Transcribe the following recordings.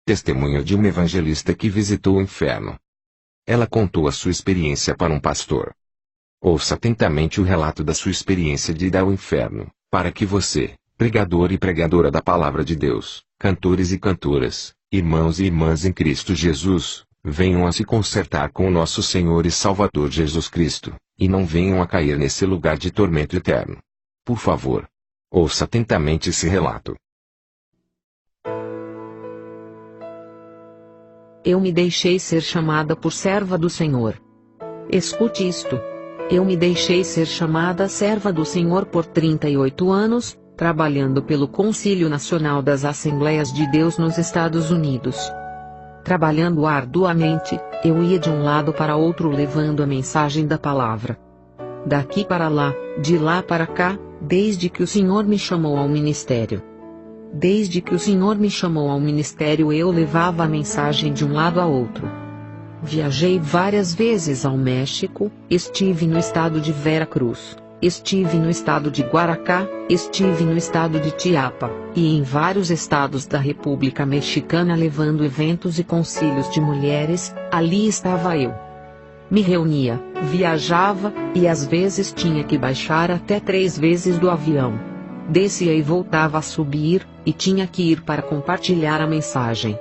Testemunho de uma evangelista que visitou o inferno. Ela contou a sua experiência para um pastor. Ouça atentamente o relato da sua experiência de ir ao inferno, para que você, pregador e pregadora da palavra de Deus, cantores e cantoras, irmãos e irmãs em Cristo Jesus, venham a se consertar com o nosso Senhor e Salvador Jesus Cristo, e não venham a cair nesse lugar de tormento eterno. Por favor, ouça atentamente esse relato. Eu me deixei ser chamada por serva do Senhor. Escute isto. Eu me deixei ser chamada serva do Senhor por 38 anos, trabalhando pelo Concílio Nacional das Assembleias de Deus nos Estados Unidos. Trabalhando arduamente, eu ia de um lado para outro levando a mensagem da palavra. Daqui para lá, de lá para cá, desde que o Senhor me chamou ao ministério. Desde que o Senhor me chamou ao ministério eu levava a mensagem de um lado a outro. Viajei várias vezes ao México, estive no estado de Veracruz, estive no estado de Guaracá, estive no estado de Chiapas, e em vários estados da República Mexicana levando eventos e concílios de mulheres, ali estava eu. Me reunia, viajava, e às vezes tinha que baixar até 3 vezes do avião. Descia e voltava a subir, e tinha que ir para compartilhar a mensagem.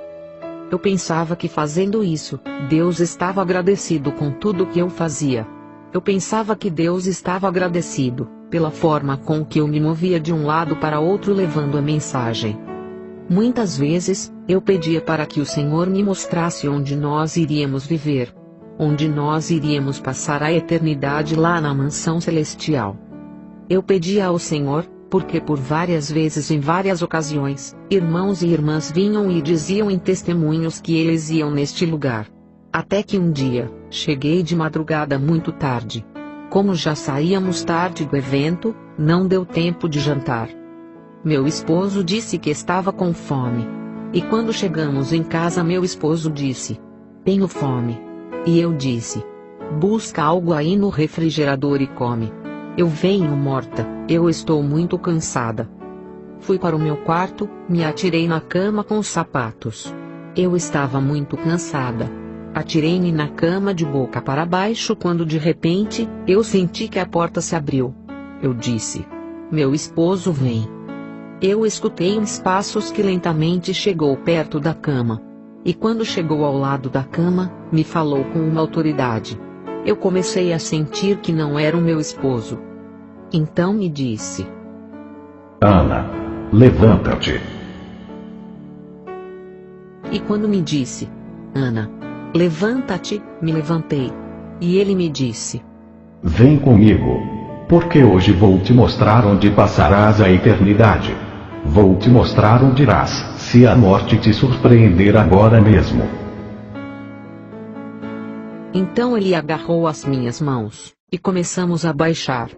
Eu pensava que fazendo isso, Deus estava agradecido com tudo que eu fazia. Eu pensava que Deus estava agradecido, pela forma com que eu me movia de um lado para outro levando a mensagem. Muitas vezes, eu pedia para que o Senhor me mostrasse onde nós iríamos viver. Onde nós iríamos passar a eternidade lá na mansão celestial. Eu pedia ao Senhor, porque por várias vezes em várias ocasiões, irmãos e irmãs vinham e diziam em testemunhos que eles iam neste lugar. Até que um dia, cheguei de madrugada muito tarde. Como já saíamos tarde do evento, não deu tempo de jantar. Meu esposo disse que estava com fome. E quando chegamos em casa meu esposo disse: "Tenho fome." E eu disse: "Busca algo aí no refrigerador e come." Eu venho morta, eu estou muito cansada. Fui para o meu quarto, me atirei na cama com os sapatos. Eu estava muito cansada. Atirei-me na cama de boca para baixo quando de repente, eu senti que a porta se abriu. Eu disse: "Meu esposo vem." Eu escutei uns passos que lentamente chegou perto da cama. E quando chegou ao lado da cama, me falou com uma autoridade. Eu comecei a sentir que não era o meu esposo. Então me disse: "Ana, levanta-te." E quando me disse: "Ana, levanta-te", me levantei. E ele me disse: "Vem comigo, porque hoje vou te mostrar onde passarás a eternidade. Vou te mostrar onde irás, se a morte te surpreender agora mesmo." Então ele agarrou as minhas mãos, e começamos a baixar.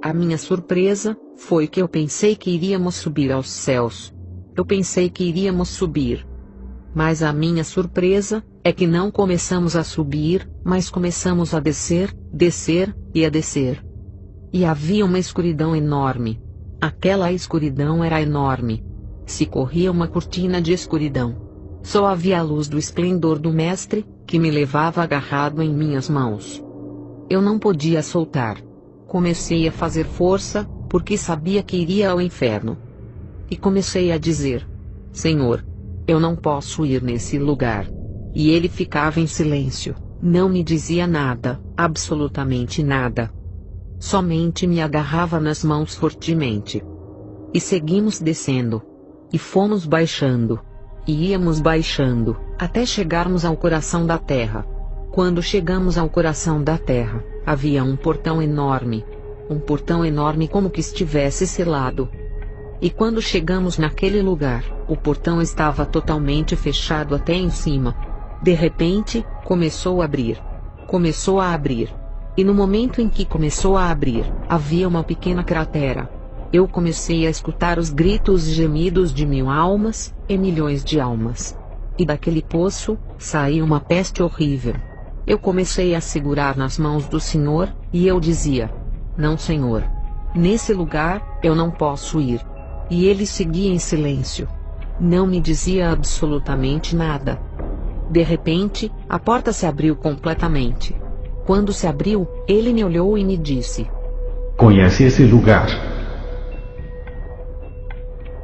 A minha surpresa, foi que eu pensei que iríamos subir aos céus. Eu pensei que iríamos subir. Mas a minha surpresa, é que não começamos a subir, mas começamos a descer, descer, e a descer. E havia uma escuridão enorme. Aquela escuridão era enorme. Se corria uma cortina de escuridão. Só havia a luz do esplendor do Mestre, que me levava agarrado em minhas mãos. Eu não podia soltar. Comecei a fazer força, porque sabia que iria ao inferno. E comecei a dizer: "Senhor, eu não posso ir nesse lugar." E ele ficava em silêncio, não me dizia nada, absolutamente nada. Somente me agarrava nas mãos fortemente. E seguimos descendo. E fomos baixando. E íamos baixando, até chegarmos ao coração da terra. Quando chegamos ao coração da terra, havia um portão enorme. Um portão enorme como que estivesse selado. E quando chegamos naquele lugar, o portão estava totalmente fechado até em cima. De repente, começou a abrir. Começou a abrir. E no momento em que começou a abrir, havia uma pequena cratera. Eu comecei a escutar os gritos e gemidos de 1000 almas, e milhões de almas. E daquele poço, saiu uma peste horrível. Eu comecei a segurar nas mãos do Senhor, e eu dizia: "Não, Senhor. Nesse lugar, eu não posso ir." E ele seguia em silêncio. Não me dizia absolutamente nada. De repente, a porta se abriu completamente. Quando se abriu, ele me olhou e me disse: Conhece esse lugar?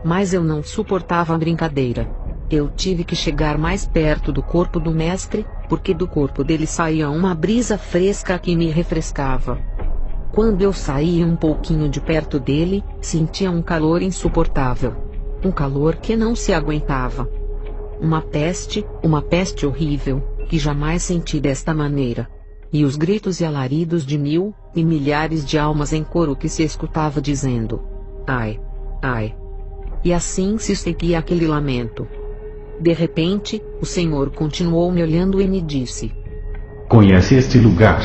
Mas eu não suportava a brincadeira. Eu tive que chegar mais perto do corpo do mestre, porque do corpo dele saía uma brisa fresca que me refrescava. Quando eu saía um pouquinho de perto dele, sentia um calor insuportável. Um calor que não se aguentava. Uma peste horrível, que jamais senti desta maneira. E os gritos e alaridos de mil e milhares de almas em coro que se escutava dizendo: ai, ai. E assim se seguia aquele lamento. De repente, o Senhor continuou me olhando e me disse: Conhece este lugar?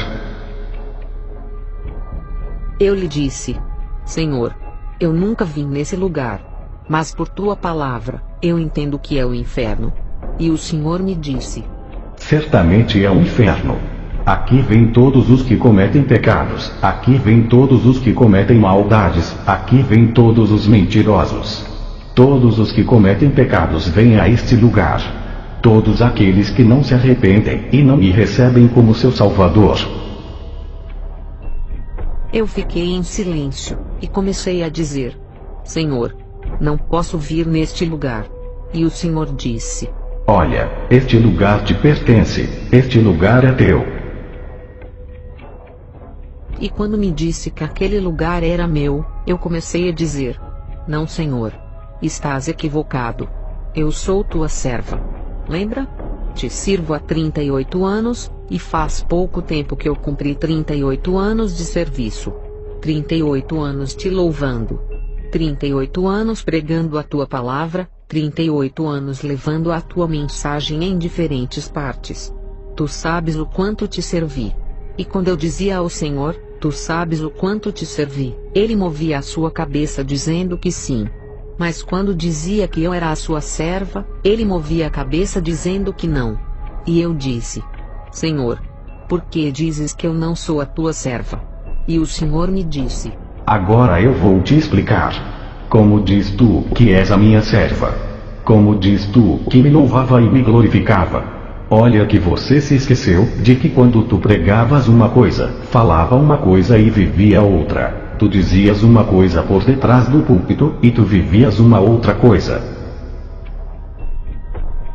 Eu lhe disse: Senhor, eu nunca vim nesse lugar. Mas por tua palavra, eu entendo que é o inferno. E o Senhor me disse: Certamente é o inferno. Aqui vêm todos os que cometem pecados, aqui vêm todos os que cometem maldades, aqui vêm todos os mentirosos. Todos os que cometem pecados vêm a este lugar. Todos aqueles que não se arrependem e não me recebem como seu Salvador. Eu fiquei em silêncio, e comecei a dizer: Senhor, não posso vir neste lugar. E o Senhor disse: Olha, este lugar te pertence, este lugar é teu. E quando me disse que aquele lugar era meu, eu comecei a dizer: Não, Senhor. Estás equivocado. Eu sou tua serva. Lembra? Te sirvo há 38 anos, e faz pouco tempo que eu cumpri 38 anos de serviço. 38 anos te louvando. 38 anos pregando a tua palavra, 38 anos levando a tua mensagem em diferentes partes. Tu sabes o quanto te servi. E quando eu dizia ao Senhor: Tu sabes o quanto te servi, ele movia a sua cabeça dizendo que sim. Mas quando dizia que eu era a sua serva, ele movia a cabeça dizendo que não. E eu disse: Senhor, por que dizes que eu não sou a tua serva? E o Senhor me disse: Agora eu vou te explicar. Como diz tu que és a minha serva? Como diz tu que me louvava e me glorificava? Olha que você se esqueceu de que quando tu pregavas uma coisa, falava uma coisa e vivia outra. Tu dizias uma coisa por detrás do púlpito, e tu vivias uma outra coisa.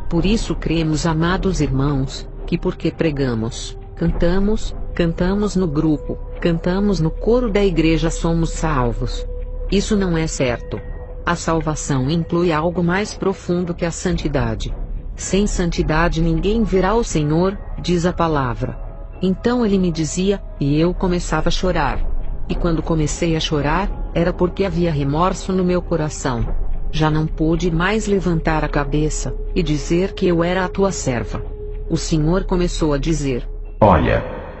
Por isso cremos, amados irmãos, que porque pregamos, cantamos no grupo, cantamos no coro da igreja somos salvos. Isso não é certo. A salvação inclui algo mais profundo que a santidade. Sem santidade ninguém verá o Senhor, diz a palavra. Então ele me dizia, e eu começava a chorar. E quando comecei a chorar, era porque havia remorso no meu coração. Já não pude mais levantar a cabeça e dizer que eu era a tua serva. O Senhor começou a dizer: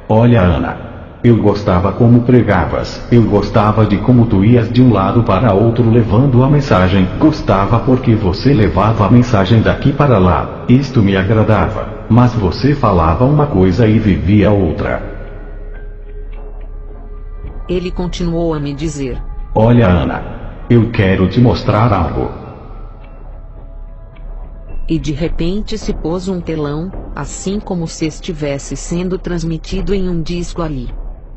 Olha, Ana. Eu gostava como pregavas, eu gostava de como tu ias de um lado para outro levando a mensagem, gostava porque você levava a mensagem daqui para lá, isto me agradava, mas você falava uma coisa e vivia outra. Ele continuou a me dizer: Olha, Ana, eu quero te mostrar algo. E de repente se pôs um telão, assim como se estivesse sendo transmitido em um disco ali.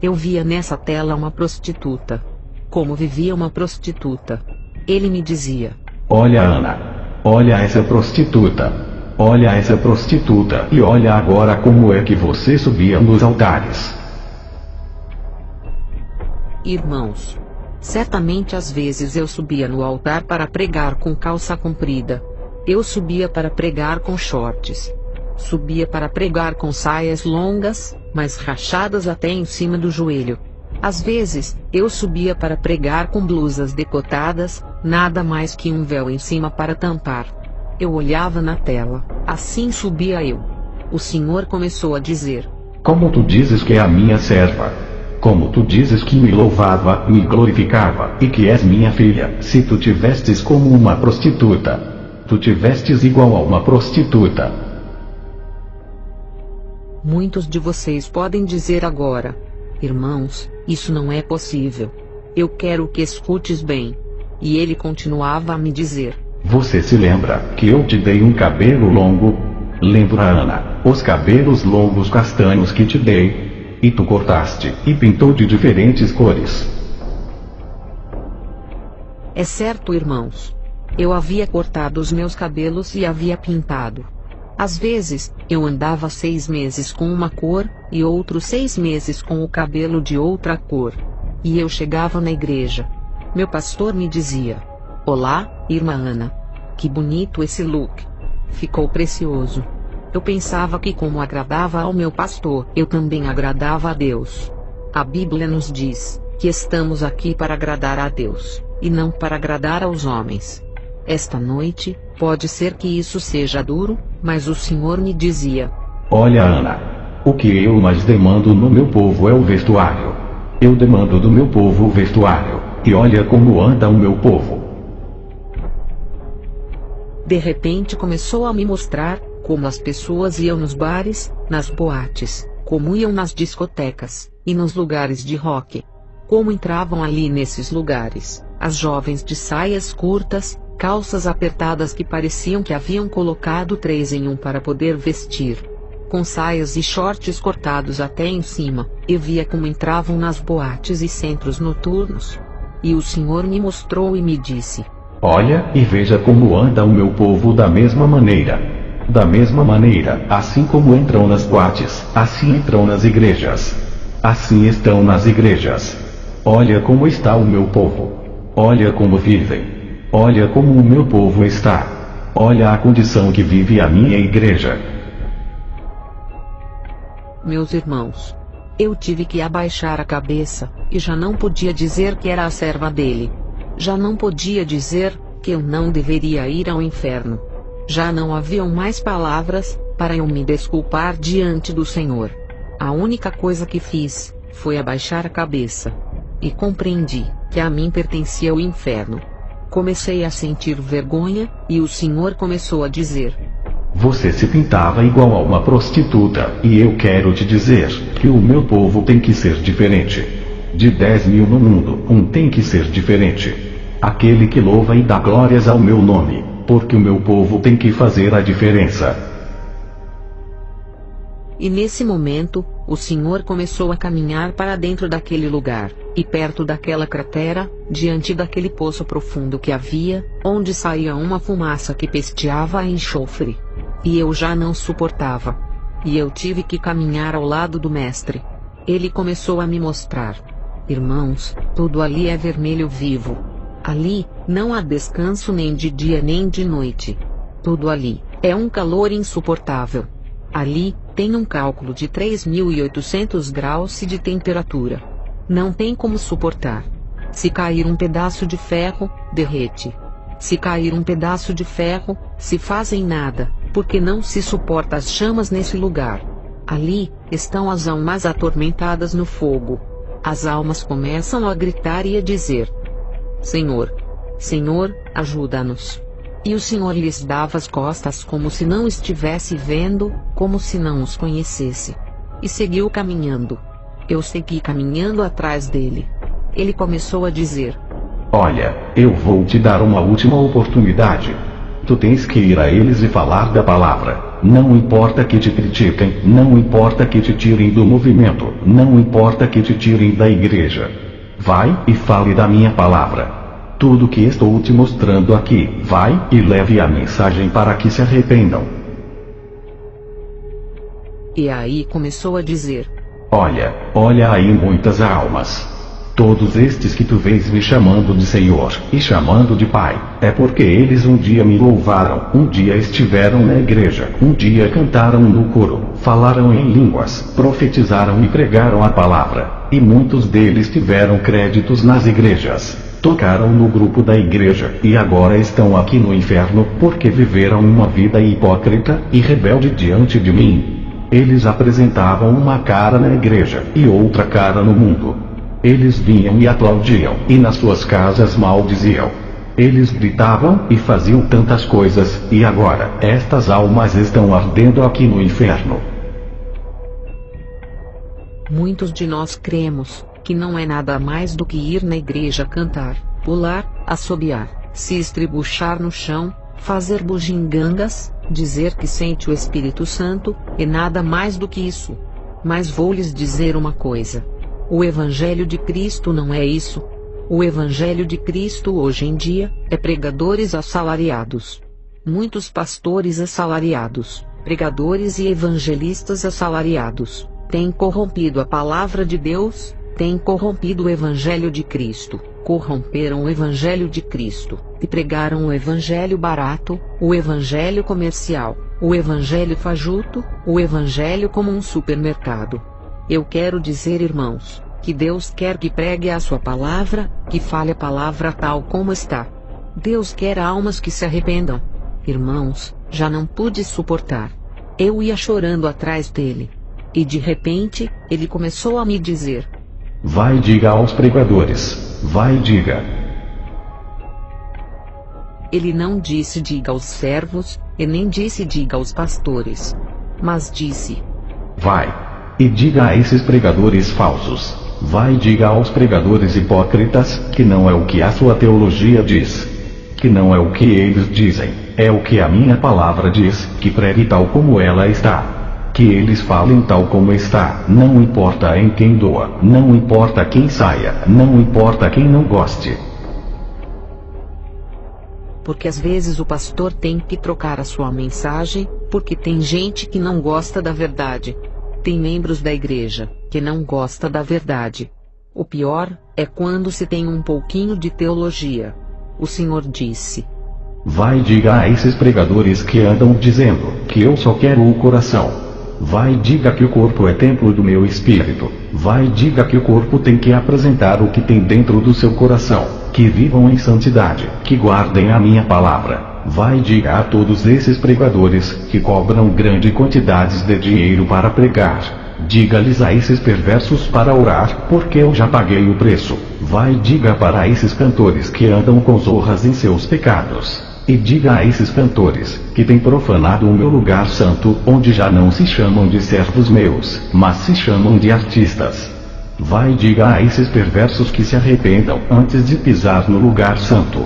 Eu via nessa tela uma prostituta. Como vivia uma prostituta. Ele me dizia: Olha, Ana, olha essa prostituta. Olha essa prostituta e olha agora como é que você subia nos altares. Irmãos, certamente às vezes eu subia no altar para pregar com calça comprida. Eu subia para pregar com shorts. Subia para pregar com saias longas, mas rachadas até em cima do joelho. Às vezes, eu subia para pregar com blusas decotadas, nada mais que um véu em cima para tampar. Eu olhava na tela, assim subia eu. O Senhor começou a dizer: Como tu dizes que é a minha serva? Como tu dizes que me louvava, me glorificava, e que és minha filha, se tu te vestes como uma prostituta? Tu te vestes igual a uma prostituta. Muitos de vocês podem dizer agora: Irmãos, isso não é possível. Eu quero que escutes bem. E ele continuava a me dizer: Você se lembra que eu te dei um cabelo longo? Lembra, Ana, os cabelos longos castanhos que te dei? E tu cortaste e pintou de diferentes cores. É certo, irmãos. Eu havia cortado os meus cabelos e havia pintado. Às vezes, eu andava 6 meses com uma cor, e outros 6 meses com o cabelo de outra cor. E eu chegava na igreja. Meu pastor me dizia: "Olá, irmã Ana. Que bonito esse look. Ficou precioso." Eu pensava que, como agradava ao meu pastor, eu também agradava a Deus. A Bíblia nos diz que estamos aqui para agradar a Deus, e não para agradar aos homens. Esta noite, pode ser que isso seja duro, mas o Senhor me dizia: Olha, Ana, o que eu mais demando no meu povo é o vestuário. Eu demando do meu povo o vestuário, e olha como anda o meu povo. De repente começou a me mostrar como as pessoas iam nos bares, nas boates, como iam nas discotecas, e nos lugares de rock. Como entravam ali nesses lugares, as jovens de saias curtas, calças apertadas que pareciam que haviam colocado 3 em 1 para poder vestir. Com saias e shorts cortados até em cima, eu via como entravam nas boates e centros noturnos. E o Senhor me mostrou e me disse: Olha e veja como anda o meu povo da mesma maneira. Da mesma maneira, assim como entram nas boates, assim entram nas igrejas. Assim estão nas igrejas. Olha como está o meu povo. Olha como vivem. Olha como o meu povo está. Olha a condição que vive a minha igreja. Meus irmãos, eu tive que abaixar a cabeça, e já não podia dizer que era a serva dele. Já não podia dizer que eu não deveria ir ao inferno. Já não haviam mais palavras para eu me desculpar diante do Senhor. A única coisa que fiz foi abaixar a cabeça. E compreendi que a mim pertencia o inferno. Comecei a sentir vergonha, e o Senhor começou a dizer: Você se pintava igual a uma prostituta, e eu quero te dizer que o meu povo tem que ser diferente. De 10.000 no mundo, um tem que ser diferente. Aquele que louva e dá glórias ao meu nome, porque o meu povo tem que fazer a diferença. E nesse momento, o Senhor começou a caminhar para dentro daquele lugar, e perto daquela cratera, diante daquele poço profundo que havia, onde saía uma fumaça que pesteava a enxofre. E eu já não suportava. E eu tive que caminhar ao lado do mestre. Ele começou a me mostrar: Irmãos, tudo ali é vermelho vivo. Ali, não há descanso nem de dia nem de noite. Tudo ali é um calor insuportável. Ali, tem um cálculo de 3.800 graus de temperatura. Não tem como suportar. Se cair um pedaço de ferro, derrete. Se cair um pedaço de ferro, se fazem nada, porque não se suporta as chamas nesse lugar. Ali, estão as almas atormentadas no fogo. As almas começam a gritar e a dizer: Senhor, Senhor, ajuda-nos. E o Senhor lhes dava as costas como se não estivesse vendo, como se não os conhecesse. E seguiu caminhando. Eu segui caminhando atrás dele. Ele começou a dizer: Olha, eu vou te dar uma última oportunidade. Tu tens que ir a eles e falar da palavra. Não importa que te critiquem, não importa que te tirem do movimento, não importa que te tirem da igreja. Vai e fale da minha palavra. Tudo que estou te mostrando aqui, vai e leve a mensagem para que se arrependam. E aí começou a dizer: Olha, olha aí muitas almas. Todos estes que tu vês me chamando de Senhor, e chamando de Pai, é porque eles um dia me louvaram, um dia estiveram na igreja, um dia cantaram no coro, falaram em línguas, profetizaram e pregaram a palavra, e muitos deles tiveram créditos nas igrejas, tocaram no grupo da igreja, e agora estão aqui no inferno, porque viveram uma vida hipócrita e rebelde diante de mim. Eles apresentavam uma cara na igreja, e outra cara no mundo. Eles vinham e aplaudiam, e nas suas casas maldiziam. Eles gritavam e faziam tantas coisas, e agora, estas almas estão ardendo aqui no inferno. Muitos de nós cremos que não é nada mais do que ir na igreja cantar, pular, assobiar, se estribuchar no chão, fazer bugigangas, dizer que sente o Espírito Santo, e nada mais do que isso. Mas vou lhes dizer uma coisa. O Evangelho de Cristo não é isso. O Evangelho de Cristo hoje em dia, é pregadores assalariados. Muitos pastores assalariados, pregadores e evangelistas assalariados, têm corrompido a palavra de Deus, têm corrompido o Evangelho de Cristo, corromperam o Evangelho de Cristo, e pregaram o Evangelho barato, o Evangelho comercial, o Evangelho fajuto, o Evangelho como um supermercado. Eu quero dizer, irmãos, que Deus quer que pregue a sua palavra, que fale a palavra tal como está. Deus quer almas que se arrependam. Irmãos, já não pude suportar. Eu ia chorando atrás dele. E de repente, ele começou a me dizer: vai, diga aos pregadores. Vai, diga. Ele não disse diga aos servos, e nem disse diga aos pastores. Mas disse: vai, e diga a esses pregadores falsos. Vai, diga aos pregadores hipócritas, que não é o que a sua teologia diz. Que não é o que eles dizem, é o que a minha palavra diz, que pregue tal como ela está. Que eles falem tal como está, não importa em quem doa, não importa quem saia, não importa quem não goste. Porque às vezes o pastor tem que trocar a sua mensagem, porque tem gente que não gosta da verdade. Tem membros da igreja que não gosta da verdade. O pior é quando se tem um pouquinho de teologia. O Senhor disse: vai, diga a esses pregadores que andam dizendo que eu só quero o coração. Vai, diga que o corpo é templo do meu espírito. Vai, diga que o corpo tem que apresentar o que tem dentro do seu coração. Que vivam em santidade, que guardem a minha palavra. Vai, diga a todos esses pregadores que cobram grandes quantidades de dinheiro para pregar. Diga-lhes a esses perversos para orar, porque eu já paguei o preço. Vai, diga para esses cantores que andam com zorras em seus pecados. E diga a esses cantores que têm profanado o meu lugar santo, onde já não se chamam de servos meus, mas se chamam de artistas. Vai, diga a esses perversos que se arrependam antes de pisar no lugar santo.